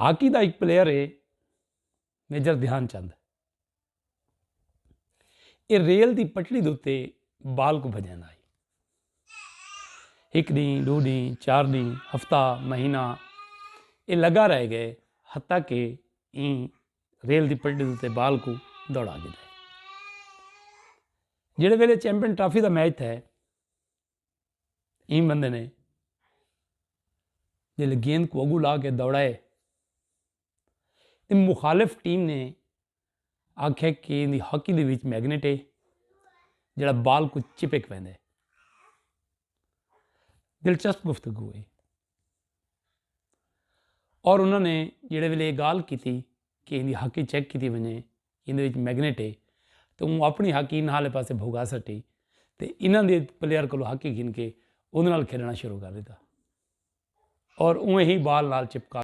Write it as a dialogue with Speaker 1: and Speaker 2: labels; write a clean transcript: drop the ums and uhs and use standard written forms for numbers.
Speaker 1: Hockey का एक player है मेजर ध्यानचंद। ये रेल की पटड़ी के उत्ते बाल को भजन आई। एक दिन, 2 दिन, 4 दिन, हफ्ता, महीना ये लगा रह गए, हत्ता के रेल की पटड़ी के उत्ते बाल को दौड़ा गए। जिहड़े वेले चैंपियन ट्राफी का मैच है, इन बंदे ने जिसले गेंद को अगू ला के दौड़ाए तो मुखालिफ टीम ने आख्या कि इनकी हॉकी दे विच मैगनेट है जिहड़ा बाल को चिपक पैंदा। दिलचस्प गुफ्तगू हुई और उन्होंने जिहड़े वेले ये गाल की कि इनकी हॉकी चैक की वने, इहदे विच मैगनेट है, तो वो अपनी हॉकी इन हाले पासे भोगा सटी तो इन्हों के प्लेयर को हॉकी गिन के उहदे नाल खेलना शुरू कर दिता और उवें ही बाल नाल चिपका